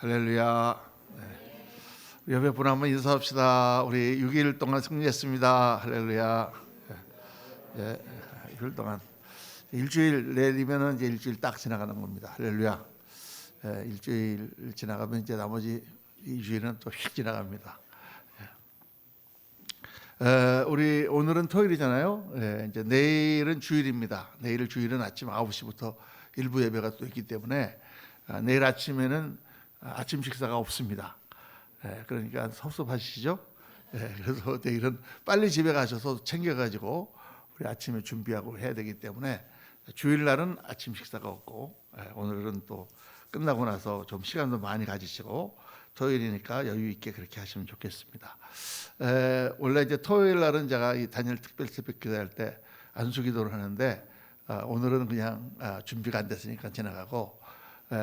할렐루야. 옆에 분 한번 인사합시다. 우리 6일 동안 승리했습니다. 할렐루야. 예, 6일 동안 일주일 내리면은 이제 일주일 딱 지나가는 겁니다. 할렐루야. 일주일 지나가면 이제 나머지 2주일은 또 휙 지나갑니다. 우리 오늘은 토요일이잖아요. 이제 내일은 주일입니다. 내일 주일은 아침 9시부터 일부 예배가 또 있기 때문에 내일 아침에는 아침 식사가 없습니다. 그러니까 섭섭하시죠? 그래서 내일은 빨리 집에 가셔서 챙겨가지고 우리 아침에 준비하고 해야 되기 때문에 주일날은 아침 식사가 없고 오늘은 또 끝나고 나서 좀 시간도 많이 가지시고 토요일이니까 여유 있게 그렇게 하시면 좋겠습니다. 원래 이제 토요일 날은 제가 이 다니엘 특별 새벽 기도할 때 안수기도를 하는데 오늘은 그냥 준비가 안 됐으니까 지나가고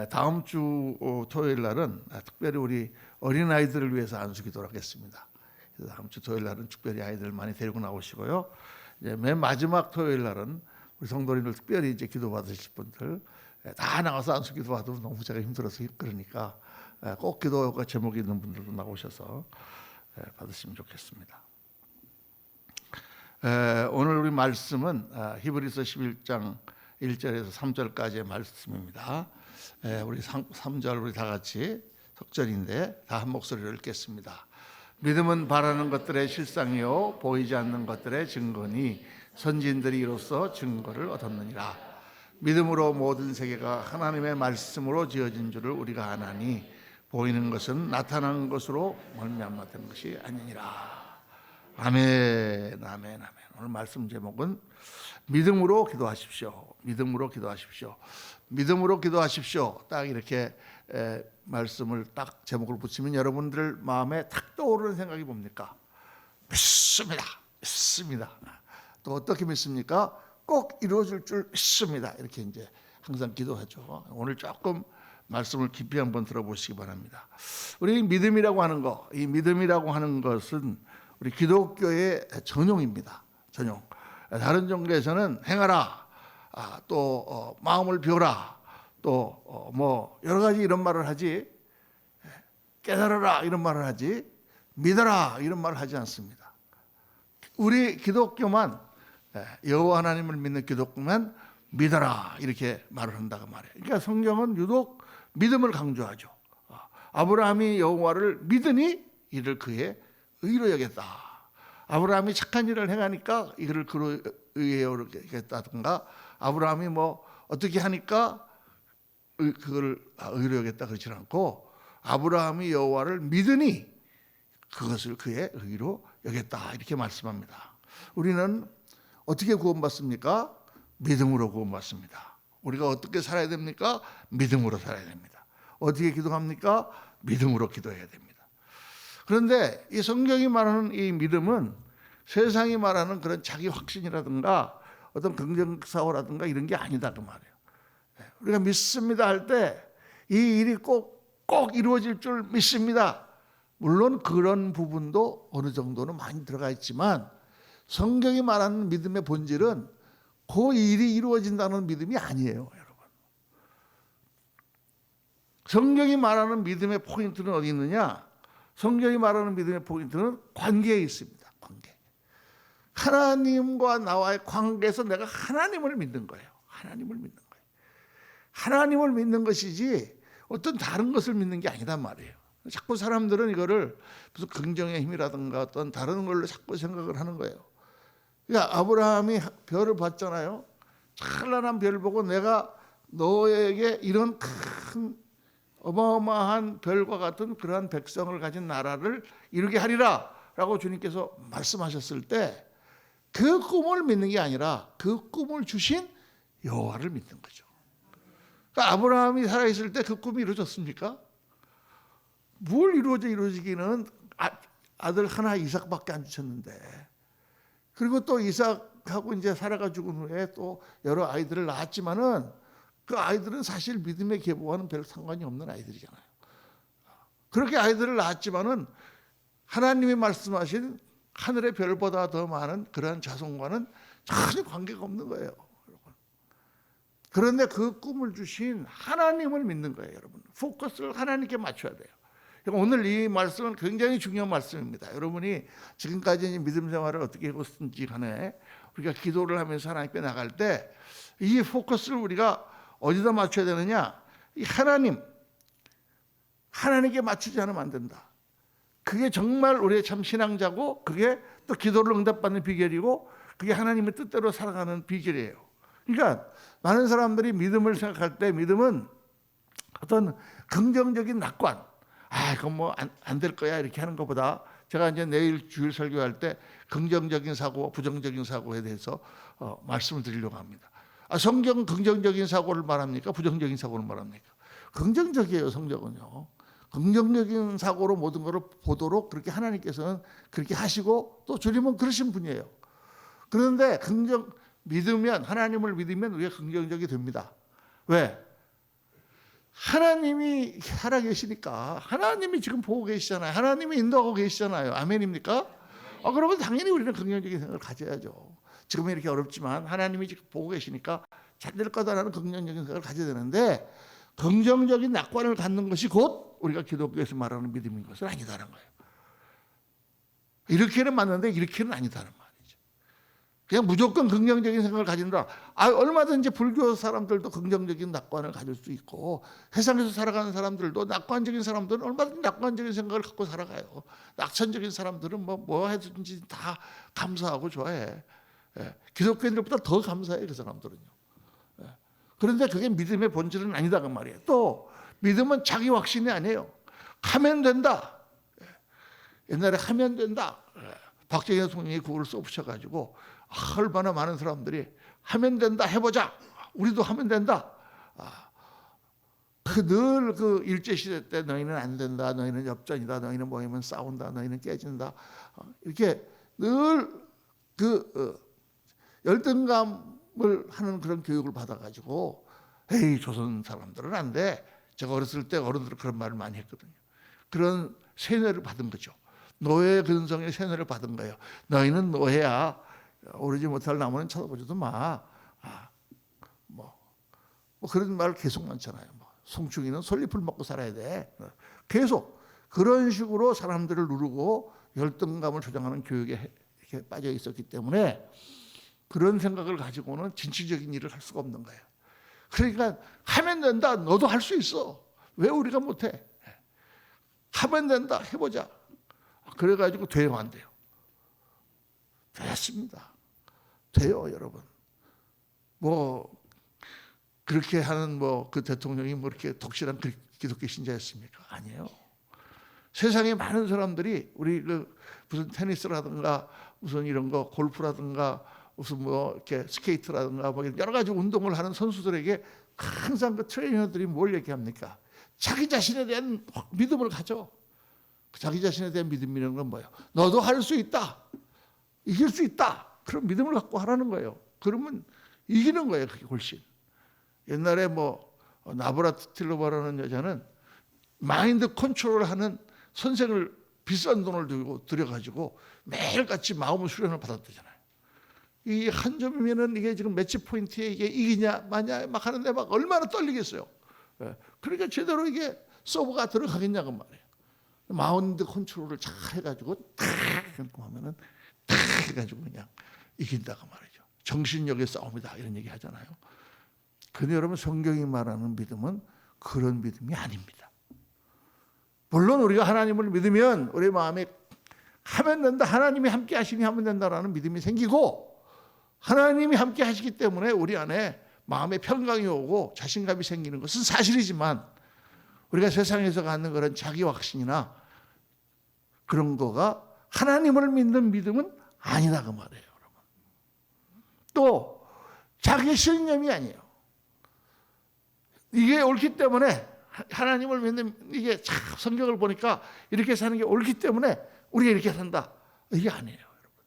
다음 주 토요일 날은 특별히 우리 어린 아이들을 위해서 안수기도를 하겠습니다. 그래서 다음 주 토요일 날은 특별히 아이들 많이 데리고 나오시고요. 이제 맨 마지막 토요일 날은 우리 성도님들 특별히 이제 기도 받으실 분들 다 나가서 안수기도 받으면 너무 제가 힘들어서 그러니까 꼭 기도가 제목이 있는 분들도 나오셔서 받으시면 좋겠습니다. 오늘 우리 말씀은 히브리서 11장 1절에서 3절까지의 말씀입니다. 우리 3절 우리 다 같이 석절인데 다 한 목소리로 읽겠습니다. 믿음은 바라는 것들의 실상이요 보이지 않는 것들의 증거니 선지인들이 이로써 증거를 얻었느니라. 믿음으로 모든 세계가 하나님의 말씀으로 지어진 줄을 우리가 아나니 보이는 것은 나타난 것으로 말미암아 된 것이 아니니라. 아멘, 아멘, 아멘. 오늘 말씀 제목은 믿음으로 기도하십시오. 믿음으로 기도하십시오. 믿음으로 기도하십시오. 딱 이렇게 말씀을 딱 제목을 붙이면 여러분들 마음에 탁 떠오르는 생각이 뭡니까? 믿습니다. 믿습니다. 또 어떻게 믿습니까? 꼭 이루어질 줄 믿습니다. 이렇게 이제 항상 기도하죠. 오늘 조금 말씀을 깊이 한번 들어보시기 바랍니다. 우리 믿음이라고 하는 거, 이 믿음이라고 하는 것은 우리 기독교의 전용입니다. 전용. 다른 종교에서는 행하라, 또 마음을 비워라, 또 뭐 여러 가지 이런 말을 하지, 깨달아라 이런 말을 하지, 믿어라 이런 말을 하지 않습니다. 우리 기독교만 여호와 하나님을 믿는 기독교만 믿어라 이렇게 말을 한다고 말해요. 그러니까 성경은 유독 믿음을 강조하죠. 아브라함이 여호와를 믿으니 이를 그의 의로 여겼다. 아브라함이 착한 일을 행하니까 이를 그로 의로 여겼다든가, 아브라함이 뭐 어떻게 하니까 그걸 의로 여겼다 그렇지 않고, 아브라함이 여호와를 믿으니 그것을 그의 의로 여겼다 이렇게 말씀합니다. 우리는 어떻게 구원받습니까? 믿음으로 구원받습니다. 우리가 어떻게 살아야 됩니까? 믿음으로 살아야 됩니다. 어떻게 기도합니까? 믿음으로 기도해야 됩니다. 그런데 이 성경이 말하는 이 믿음은 세상이 말하는 그런 자기 확신이라든가 어떤 긍정사고라든가 이런 게 아니다 그 말이에요. 우리가 믿습니다 할 때 이 일이 꼭 이루어질 줄 믿습니다. 물론 그런 부분도 어느 정도는 많이 들어가 있지만 성경이 말하는 믿음의 본질은 그 일이 이루어진다는 믿음이 아니에요, 여러분. 성경이 말하는 믿음의 포인트는 어디 있느냐? 성경이 말하는 믿음의 포인트는 관계에 있습니다. 관계. 하나님과 나와의 관계에서 내가 하나님을 믿는 거예요. 하나님을 믿는 거예요. 하나님을 믿는 것이지 어떤 다른 것을 믿는 게 아니란 말이에요. 자꾸 사람들은 이거를 무슨 긍정의 힘이라든가 어떤 다른 걸로 자꾸 생각을 하는 거예요. 그러니까 아브라함이 별을 봤잖아요. 찬란한 별 보고 내가 너에게 이런 큰 어마어마한 별과 같은 그러한 백성을 가진 나라를 이루게 하리라 라고 주님께서 말씀하셨을 때 그 꿈을 믿는 게 아니라 그 꿈을 주신 여호와를 믿는 거죠. 그러니까 아브라함이 살아있을 때 그 꿈이 이루어졌습니까? 뭘 이루어지기는 아들 하나 이삭밖에 안 주셨는데, 그리고 또 이삭하고 이제 사라가 죽은 후에 또 여러 아이들을 낳았지만은 그 아이들은 사실 믿음의 계보와는 별 상관이 없는 아이들이잖아요. 그렇게 아이들을 낳았지만은 하나님이 말씀하신 하늘의 별보다 더 많은 그러한 자손과는 전혀 관계가 없는 거예요, 여러분. 그런데 그 꿈을 주신 하나님을 믿는 거예요, 여러분. 포커스를 하나님께 맞춰야 돼요. 그러니까 오늘 이 말씀은 굉장히 중요한 말씀입니다. 여러분이 지금까지 믿음 생활을 어떻게 해왔는지 간에 우리가 기도를 하면서 하나님께 나갈 때 이 포커스를 우리가 어디다 맞춰야 되느냐? 이 하나님께 맞추지 않으면 안 된다. 그게 정말 우리의 참 신앙자고, 그게 또 기도를 응답받는 비결이고, 그게 하나님의 뜻대로 살아가는 비결이에요. 그러니까 많은 사람들이 믿음을 생각할 때 믿음은 어떤 긍정적인 낙관, 그건 뭐 안 될 거야 이렇게 하는 것보다, 제가 이제 내일 주일 설교할 때 긍정적인 사고, 부정적인 사고에 대해서 말씀을 드리려고 합니다. 성경은 긍정적인 사고를 말합니까? 부정적인 사고를 말합니까? 긍정적이에요, 성경은요. 긍정적인 사고로 모든 것을 보도록 그렇게 하나님께서는 그렇게 하시고, 또 주님은 그러신 분이에요. 그런데 하나님을 믿으면 우리가 긍정적이 됩니다. 왜? 하나님이 살아계시니까. 하나님이 지금 보고 계시잖아요. 하나님이 인도하고 계시잖아요. 아멘입니까? 그러면 당연히 우리는 긍정적인 생각을 가져야죠. 지금은 이렇게 어렵지만 하나님이 지금 보고 계시니까 잘 될 거다라는 긍정적인 생각을 가져야 되는데, 긍정적인 낙관을 갖는 것이 곧 우리가 기독교에서 말하는 믿음인 것은 아니다라는 거예요. 이렇게는 맞는데 이렇게는 아니다는 말이죠. 그냥 무조건 긍정적인 생각을 가진다. 얼마든지 불교 사람들도 긍정적인 낙관을 가질 수 있고, 세상에서 살아가는 사람들도, 낙관적인 사람들은 얼마든지 낙관적인 생각을 갖고 살아가요. 낙천적인 사람들은 뭐 해든지 다 감사하고 좋아해. 기독교인들보다 더 감사해요, 그 사람들은요. 그런데 그게 믿음의 본질은 아니다 그 말이에요. 또 믿음은 자기 확신이 아니에요. 하면 된다. 옛날에 하면 된다. 박정희 대통령이 그걸 써붙여가지고 얼마나 많은 사람들이 하면 된다, 해보자, 우리도 하면 된다. 늘 그 일제시대 때 너희는 안 된다, 너희는 엽전이다, 너희는 모이면 싸운다, 너희는 깨진다, 이렇게 늘 열등감을 하는 그런 교육을 받아가지고, 에이 조선 사람들은 안 돼. 제가 어렸을 때 어른들은 그런 말을 많이 했거든요. 그런 세뇌를 받은 거죠. 노예 근성의 세뇌를 받은 거예요. 너희는 노예야. 오르지 못할 나무는 쳐다보지도 마. 뭐 그런 말 계속 많잖아요. 송충이는 솔잎을 먹고 살아야 돼. 계속 그런 식으로 사람들을 누르고 열등감을 조장하는 교육에 이렇게 빠져 있었기 때문에 그런 생각을 가지고는 진취적인 일을 할 수가 없는 거예요. 그러니까 하면 된다, 너도 할 수 있어. 왜 우리가 못해? 하면 된다, 해보자. 그래가지고 돼요, 안 돼요? 됐습니다. 돼요, 여러분. 그렇게 하는 그 대통령이 이렇게 독실한 기독교 신자였습니까? 아니에요. 세상에 많은 사람들이 우리 무슨 테니스라든가 무슨 이런 거 골프라든가 무슨 이렇게 스케이트라든가 여러 가지 운동을 하는 선수들에게 항상 그 트레이너들이 뭘 얘기합니까? 자기 자신에 대한 믿음을 가져. 자기 자신에 대한 믿음이라는 건 뭐예요? 너도 할 수 있다. 이길 수 있다. 그런 믿음을 갖고 하라는 거예요. 그러면 이기는 거예요. 그게 훨씬. 옛날에 나브라틸로바라는 여자는 마인드 컨트롤을 하는 선생을 비싼 돈을 들여가지고 매일같이 마음의 수련을 받았대잖아요. 이 한 점이면은 이게 지금 매치 포인트에 이게 이기냐 마냐 막 하는데 막 얼마나 떨리겠어요. 그러니까 제대로 이게 서브가 들어가겠냐고 말이에요. 마인드 컨트롤을 잘 해가지고 탁 하면은 탁 해가지고 그냥 이긴다고 말이죠. 정신력의 싸움이다 이런 얘기 하잖아요. 근데 여러분 성경이 말하는 믿음은 그런 믿음이 아닙니다. 물론 우리가 하나님을 믿으면 우리 마음에 하면 된다, 하나님이 함께 하시니 하면 된다라는 믿음이 생기고, 하나님이 함께 하시기 때문에 우리 안에 마음의 평강이 오고 자신감이 생기는 것은 사실이지만, 우리가 세상에서 갖는 그런 자기 확신이나 그런 거가 하나님을 믿는 믿음은 아니다 그 말이에요, 여러분. 또 자기 신념이 아니에요. 이게 옳기 때문에 하나님을 믿는, 이게 참 성경을 보니까 이렇게 사는 게 옳기 때문에 우리가 이렇게 산다, 이게 아니에요, 여러분.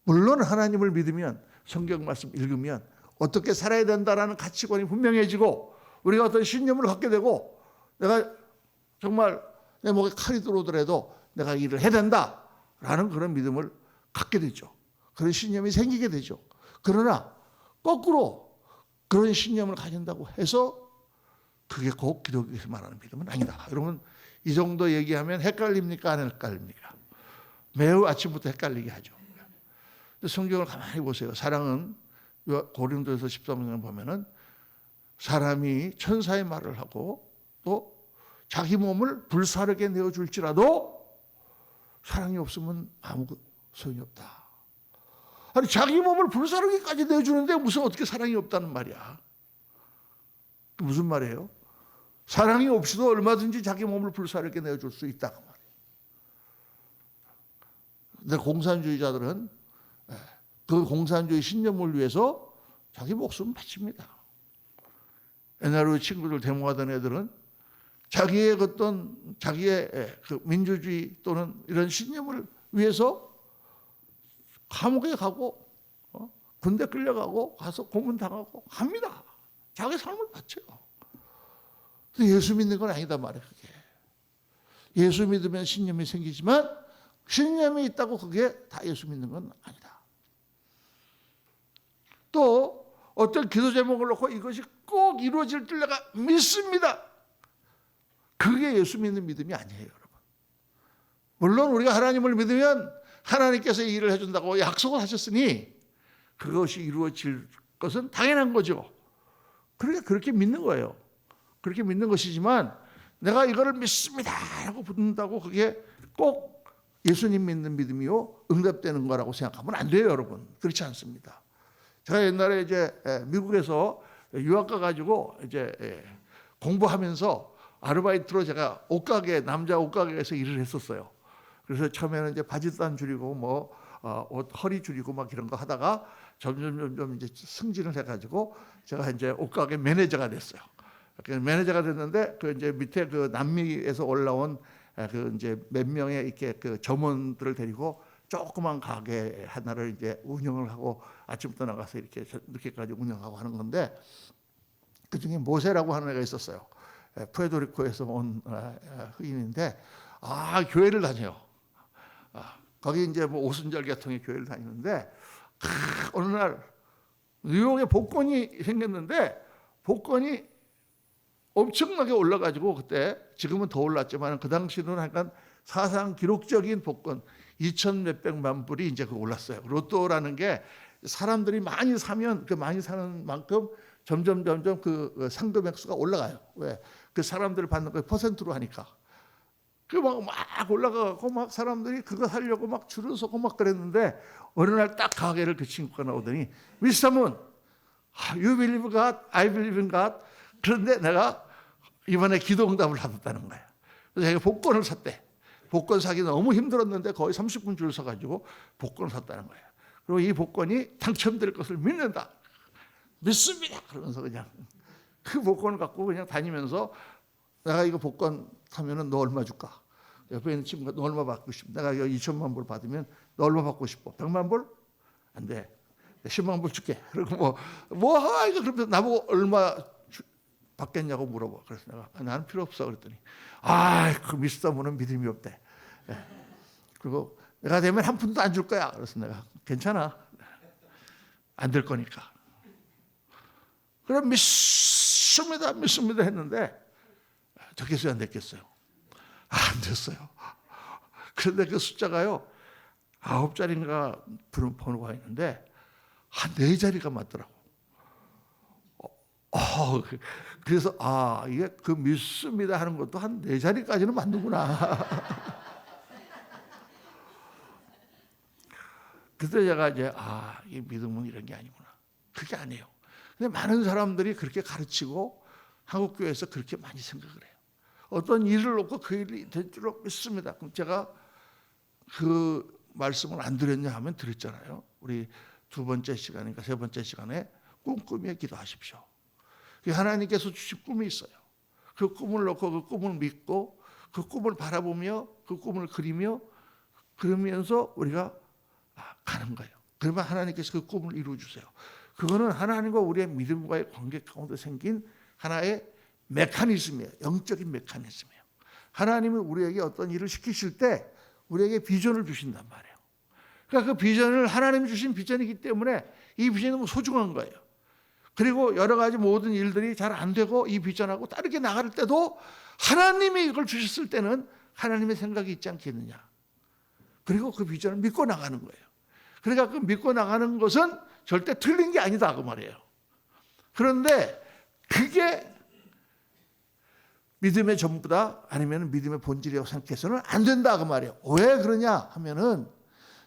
물론 하나님을 믿으면 성경 말씀 읽으면 어떻게 살아야 된다라는 가치관이 분명해지고, 우리가 어떤 신념을 갖게 되고, 내가 정말 내 목에 칼이 들어오더라도 내가 일을 해야 된다라는 그런 믿음을 갖게 되죠. 그런 신념이 생기게 되죠. 그러나 거꾸로 그런 신념을 가진다고 해서 그게 꼭 기독교에서 말하는 믿음은 아니다. 여러분, 이 정도 얘기하면 헷갈립니까? 안 헷갈립니까? 매우 아침부터 헷갈리게 하죠. 성경을 가만히 보세요. 사랑은 고린도에서 13장 보면은 사람이 천사의 말을 하고 또 자기 몸을 불사르게 내어줄지라도 사랑이 없으면 아무 소용이 없다. 아니, 자기 몸을 불사르기까지 내어주는데 무슨 어떻게 사랑이 없다는 말이야. 무슨 말이에요? 사랑이 없이도 얼마든지 자기 몸을 불사르게 내어줄 수 있다 그 말이에요. 근데 공산주의자들은 그 공산주의 신념을 위해서 자기 목숨을 바칩니다. 옛날에 우리 친구들 데모하던 애들은 자기의 어떤 자기의 그 민주주의 또는 이런 신념을 위해서 감옥에 가고 군대 끌려가고 가서 고문당하고 합니다. 자기 삶을 바쳐요. 예수 믿는 건 아니다 말이에요. 그게. 예수 믿으면 신념이 생기지만 신념이 있다고 그게 다 예수 믿는 건 아니다. 또 어떤 기도 제목을 놓고 이것이 꼭 이루어질 줄 내가 믿습니다. 그게 예수 믿는 믿음이 아니에요, 여러분. 물론 우리가 하나님을 믿으면 하나님께서 이 일을 해준다고 약속을 하셨으니 그것이 이루어질 것은 당연한 거죠. 그러니까 그렇게 믿는 거예요. 그렇게 믿는 것이지만 내가 이거를 믿습니다 라고 붙는다고 그게 꼭 예수님 믿는 믿음이요 응답되는 거라고 생각하면 안 돼요, 여러분. 그렇지 않습니다. 제가 옛날에 이제 미국에서 유학 가가지고 이제 공부하면서 아르바이트로 제가 옷가게, 남자 옷가게에서 일을 했었어요. 그래서 처음에는 이제 바지도 안 줄이고 뭐 옷 허리 줄이고 막 이런 거 하다가 점점 이제 승진을 해가지고 제가 이제 옷가게 매니저가 됐어요. 매니저가 됐는데 그 이제 밑에 그 남미에서 올라온 그 이제 몇 명의 이렇게 그 점원들을 데리고 조그만 가게 하나를 이제 운영을 하고 아침부터 나가서 이렇게 늦게까지 운영하고 하는 건데 그 중에 모세라고 하는 애가 있었어요. 푸에르토리코에서 온 흑인인데 교회를 다녀요. 거기 이제 뭐 오순절 계통의 교회를 다니는데 어느 날 뉴욕에 복권이 생겼는데 복권이 엄청나게 올라가지고 그때 지금은 더 올랐지만 그 당시는 약간 사상 기록적인 복권 2천 몇백만 불이 이제 올랐어요. 로또라는 게 사람들이 많이 사면 그 많이 사는 만큼 점점 그 상금 액수가 올라가요. 왜? 그 사람들 받는 거 퍼센트로 하니까. 그 막 올라가고 막 사람들이 그거 사려고 막 줄을 서고 막 그랬는데 어느 날 딱 가게를 그 친구가 나오더니 미스터문, you believe God, I believe in God. 그런데 내가 이번에 기도응답을 받았다는 거야. 그래서 제가 복권을 샀대. 복권 사기 너무 힘들었는데 거의 30분 줄 서가지고 복권을 샀다는 거야. 그리고 이 복권이 당첨될 것을 믿는다. 믿습니다. 그러면서 그냥 그 복권을 갖고 그냥 다니면서 내가 이거 복권 사면은 너 얼마 줄까? 옆에 있는 친구가 너 얼마 받고 싶어? 내가 이거 2천만 불 받으면 너 얼마 받고 싶어? 100만 불? 안 돼. 10만 불 줄게. 그리고 이거 그러면서 나보고 얼마 받겠냐고 물어봐. 그래서 내가 나는 필요 없어 그랬더니 그 미스터 문은 믿음이 없대. 그리고 내가 되면 한 푼도 안 줄 거야. 그래서 내가 괜찮아. 안 될 거니까. 그럼 믿습니다 했는데 됐겠어요, 안 됐겠어요? 안 됐어요. 그런데 그 숫자가요 9자리인가 번호가 있는데 한 4자리가 맞더라고. 그래서 이게 그 믿습니다 하는 것도 한 4자리까지는 맞는구나. 그때 제가 이제 이 믿음은 이런 게 아니구나. 그게 아니에요. 근데 많은 사람들이 그렇게 가르치고 한국 교회에서 그렇게 많이 생각을 해요. 어떤 일을 놓고 그 일이 될 줄로 믿습니다. 그럼 제가 그 말씀을 안 드렸냐 하면 드렸잖아요. 우리 2번째 시간인가 3번째 시간에 꿈꾸며 기도하십시오. 하나님께서 주신 꿈이 있어요. 그 꿈을 놓고 그 꿈을 믿고 그 꿈을 바라보며 그 꿈을 그리며 그러면서 우리가 가는 거예요. 그러면 하나님께서 그 꿈을 이루어 주세요. 그거는 하나님과 우리의 믿음과의 관계 가운데 생긴 하나의 메커니즘이에요. 영적인 메커니즘이에요. 하나님은 우리에게 어떤 일을 시키실 때 우리에게 비전을 주신단 말이에요. 그러니까 그 비전을 하나님이 주신 비전이기 때문에 이 비전이 너무 소중한 거예요. 그리고 여러 가지 모든 일들이 잘 안 되고 이 비전하고 다르게 나갈 때도 하나님이 이걸 주셨을 때는 하나님의 생각이 있지 않겠느냐. 그리고 그 비전을 믿고 나가는 거예요. 그러니까 그 믿고 나가는 것은 절대 틀린 게 아니다 그 말이에요. 그런데 그게 믿음의 전부다 아니면 믿음의 본질이라고 생각해서는 안 된다 그 말이에요. 왜 그러냐 하면은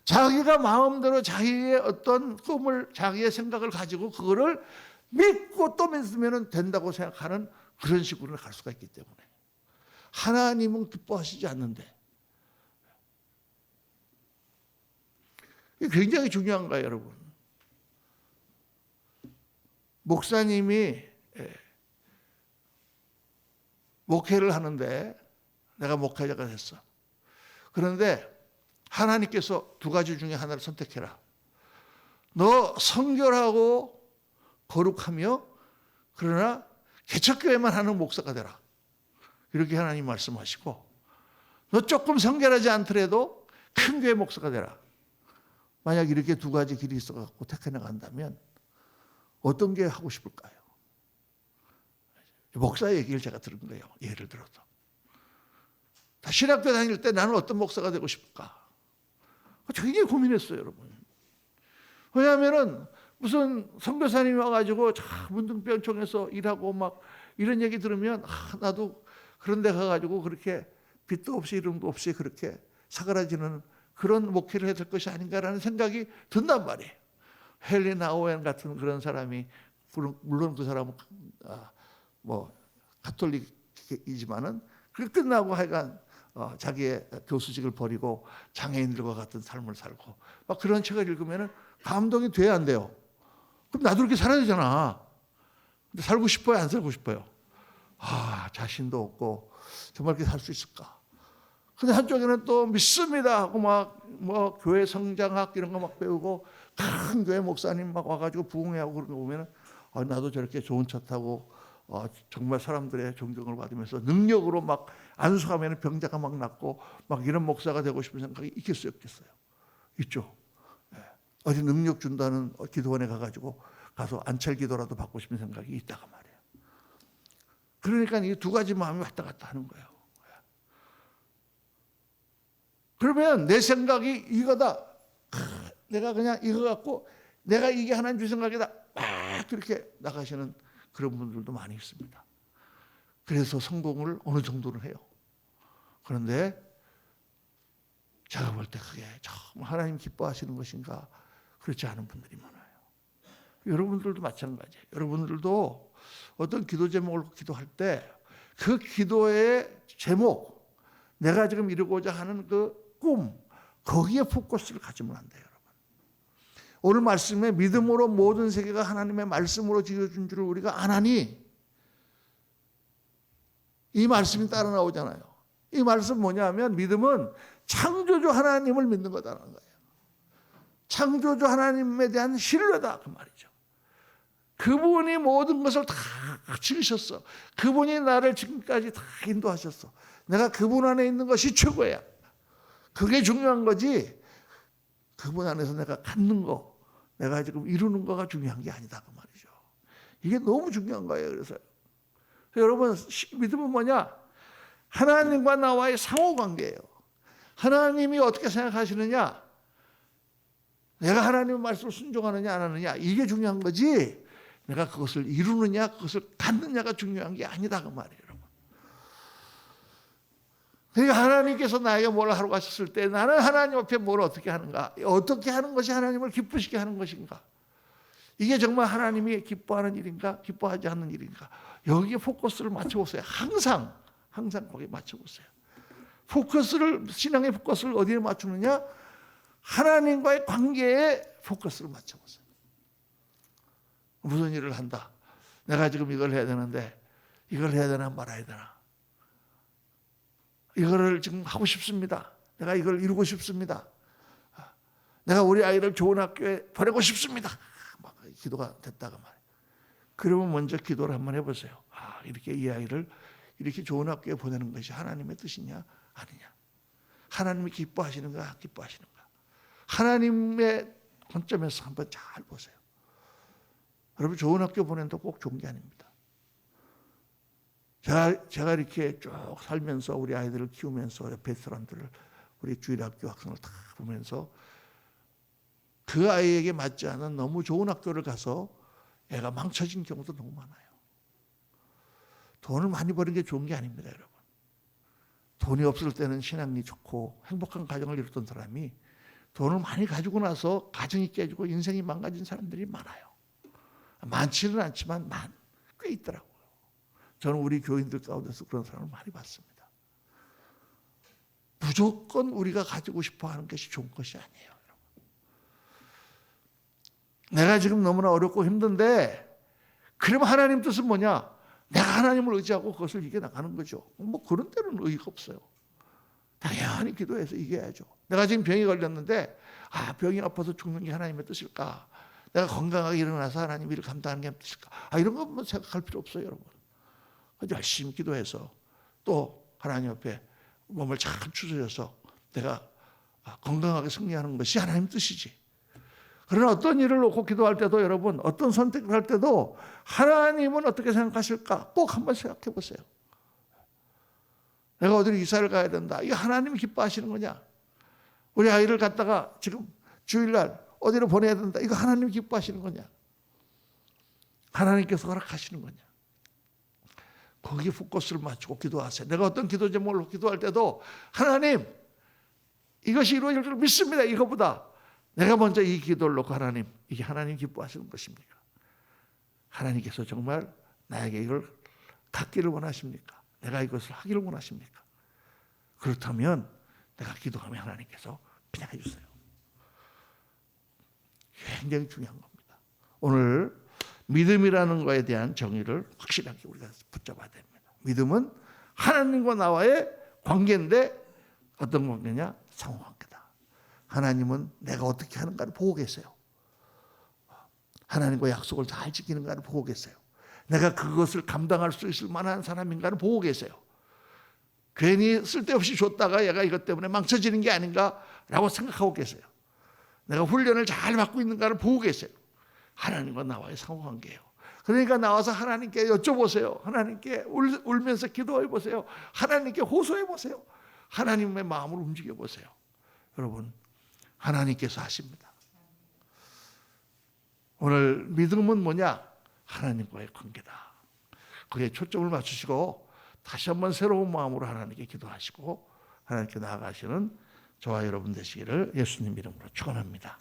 자기가 마음대로 자기의 어떤 꿈을 자기의 생각을 가지고 그거를 믿고 또 믿으면 된다고 생각하는 그런 식으로 갈 수가 있기 때문에 하나님은 기뻐하시지 않는데 이게 굉장히 중요한 거예요 여러분. 목사님이 목회를 하는데 내가 목회자가 됐어. 그런데 하나님께서 두 가지 중에 하나를 선택해라. 너 성결하고 거룩하며 그러나 개척교회만 하는 목사가 되라. 이렇게 하나님 말씀하시고 너 조금 성결하지 않더라도 큰 교회 목사가 되라. 만약 이렇게 두 가지 길이 있어갖고 택해 나간다면 어떤 게 하고 싶을까요? 목사 얘기를 제가 들은 거예요. 예를 들어서. 신학교 다닐 때 나는 어떤 목사가 되고 싶을까? 굉장히 고민했어요, 여러분. 왜냐하면은 무슨 선교사님이 와가지고 문둥병총에서 일하고 막 이런 얘기 들으면 나도 그런 데 가가지고 그렇게 빚도 없이 이름도 없이 그렇게 사그라지는 그런 목회를 해야 될 것이 아닌가라는 생각이 든단 말이에요. 헨리 나우엔 같은 그런 사람이 물론 그 사람은 가톨릭이지만은 그 끝나고 하여간 자기의 교수직을 버리고 장애인들과 같은 삶을 살고 막 그런 책을 읽으면은 감동이 돼야 안 돼요. 그럼 나도 이렇게 살아야 되잖아. 근데 살고 싶어요, 안 살고 싶어요? 자신도 없고 정말 그렇게 살 수 있을까? 근데 한쪽에는 또 믿습니다 하고 막 교회 성장학 이런 거 막 배우고 큰 교회 목사님 막 와가지고 부흥회하고 그런 거 보면은 나도 저렇게 좋은 차 타고 정말 사람들의 존경을 받으면서 능력으로 막 안수하면 병자가 막 낫고 막 이런 목사가 되고 싶은 생각이 있겠어요, 없겠어요? 있죠. 어디 능력 준다는 기도원에 가서 안철기도라도 받고 싶은 생각이 있다가 말이에요. 그러니까 이 두 가지 마음이 왔다 갔다 하는 거예요. 그러면 내 생각이 이거다. 내가 그냥 이거 갖고 내가 이게 하나님 주 생각이다. 막 그렇게 나가시는 그런 분들도 많이 있습니다. 그래서 성공을 어느 정도는 해요. 그런데 제가 볼 때 그게 정말 하나님 기뻐하시는 것인가 그렇지 않은 분들이 많아요. 여러분들도 마찬가지예요. 여러분들도 어떤 기도 제목을 기도할 때 그 기도의 제목 내가 지금 이루고자 하는 그 꿈 거기에 포커스를 가지면 안 돼요. 여러분. 오늘 말씀에 믿음으로 모든 세계가 하나님의 말씀으로 지어준 줄을 우리가 안 하니 이 말씀이 따라 나오잖아요. 이 말씀 뭐냐면 믿음은 창조주 하나님을 믿는 거다라는 거예요. 창조주 하나님에 대한 신뢰다 그 말이죠. 그분이 모든 것을 다 지으셨어. 그분이 나를 지금까지 다 인도하셨어. 내가 그분 안에 있는 것이 최고야. 그게 중요한 거지. 그분 안에서 내가 갖는 거, 내가 지금 이루는 거가 중요한 게 아니다 그 말이죠. 이게 너무 중요한 거예요. 그래서 여러분 믿음은 뭐냐? 하나님과 나와의 상호관계예요. 하나님이 어떻게 생각하시느냐? 내가 하나님의 말씀을 순종하느냐 안 하느냐 이게 중요한 거지. 내가 그것을 이루느냐 그것을 갖느냐가 중요한 게 아니다 그 말이에요. 여러분. 그러니까 하나님께서 나에게 뭘 하러 가셨을 때 나는 하나님 앞에 뭘 어떻게 하는가? 어떻게 하는 것이 하나님을 기쁘시게 하는 것인가? 이게 정말 하나님이 기뻐하는 일인가? 기뻐하지 않는 일인가? 여기에 포커스를 맞춰보세요. 항상 거기에 맞춰보세요. 신앙의 포커스를 어디에 맞추느냐? 하나님과의 관계에 포커스를 맞춰보세요. 무슨 일을 한다. 내가 지금 이걸 해야 되는데 이걸 해야 되나 말아야 되나. 이거를 지금 하고 싶습니다. 내가 이걸 이루고 싶습니다. 내가 우리 아이를 좋은 학교에 보내고 싶습니다. 막 기도가 됐다가 말이에요. 그러면 먼저 기도를 한번 해보세요. 이렇게 이 아이를 이렇게 좋은 학교에 보내는 것이 하나님의 뜻이냐 아니냐. 하나님이 기뻐하시는가 기뻐하시는가. 하나님의 관점에서 한번 잘 보세요. 여러분 좋은 학교 보낸다고 꼭 좋은 게 아닙니다. 제가 이렇게 쭉 살면서 우리 아이들을 키우면서 옆에 사람들을 우리 주일학교 학생을 다 보면서 그 아이에게 맞지 않은 너무 좋은 학교를 가서 애가 망쳐진 경우도 너무 많아요. 돈을 많이 버는 게 좋은 게 아닙니다, 여러분. 돈이 없을 때는 신앙이 좋고 행복한 가정을 이뤘던 사람이 돈을 많이 가지고 나서 가정이 깨지고 인생이 망가진 사람들이 많아요. 많지는 않지만 꽤 있더라고요. 저는 우리 교인들 가운데서 그런 사람을 많이 봤습니다. 무조건 우리가 가지고 싶어 하는 것이 좋은 것이 아니에요. 내가 지금 너무나 어렵고 힘든데 그럼 하나님 뜻은 뭐냐? 내가 하나님을 의지하고 그것을 이겨나가는 거죠. 뭐 그런 데는 의의가 없어요. 당연히 기도해서 이겨야죠. 내가 지금 병이 걸렸는데 병이 아파서 죽는 게 하나님의 뜻일까? 내가 건강하게 일어나서 하나님 일을 감당하는 게 뜻일까? 이런 거 뭐 생각할 필요 없어요, 여러분. 열심히 기도해서 또 하나님 앞에 몸을 잘 추스려서 내가 건강하게 승리하는 것이 하나님 뜻이지. 그러나 어떤 일을 놓고 기도할 때도 여러분 어떤 선택을 할 때도 하나님은 어떻게 생각하실까 꼭 한번 생각해 보세요. 내가 어디로 이사를 가야 된다. 이게 하나님이 기뻐하시는 거냐? 우리 아이를 갖다가 지금 주일날 어디로 보내야 된다. 이거 하나님이 기뻐하시는 거냐? 하나님께서 허락하시는 거냐? 거기에 포커스를 맞추고 기도하세요. 내가 어떤 기도 제목으로 기도할 때도 하나님 이것이 이루어질 줄 믿습니다. 이거보다 내가 먼저 이 기도를 놓고 하나님 이게 하나님 기뻐하시는 것입니까? 하나님께서 정말 나에게 이걸 갖기를 원하십니까? 내가 이것을 하기를 원하십니까? 그렇다면 내가 기도하면 하나님께서 그냥 해주세요. 굉장히 중요한 겁니다. 오늘 믿음이라는 것에 대한 정의를 확실하게 우리가 붙잡아야 됩니다. 믿음은 하나님과 나와의 관계인데 어떤 관계냐? 상호관계다. 하나님은 내가 어떻게 하는가를 보고 계세요. 하나님과 약속을 잘 지키는가를 보고 계세요. 내가 그것을 감당할 수 있을 만한 사람인가를 보고 계세요. 괜히 쓸데없이 줬다가 얘가 이것 때문에 망쳐지는 게 아닌가라고 생각하고 계세요. 내가 훈련을 잘 받고 있는가를 보고 계세요. 하나님과 나와의 상호관계예요. 그러니까 나와서 하나님께 여쭤보세요. 하나님께 울면서 기도해 보세요. 하나님께 호소해 보세요. 하나님의 마음을 움직여 보세요. 여러분, 하나님께서 하십니다. 오늘 믿음은 뭐냐? 하나님과의 관계다. 거기에 초점을 맞추시고 다시 한번 새로운 마음으로 하나님께 기도하시고 하나님께 나아가시는 저와 여러분 되시기를 예수님 이름으로 축원합니다.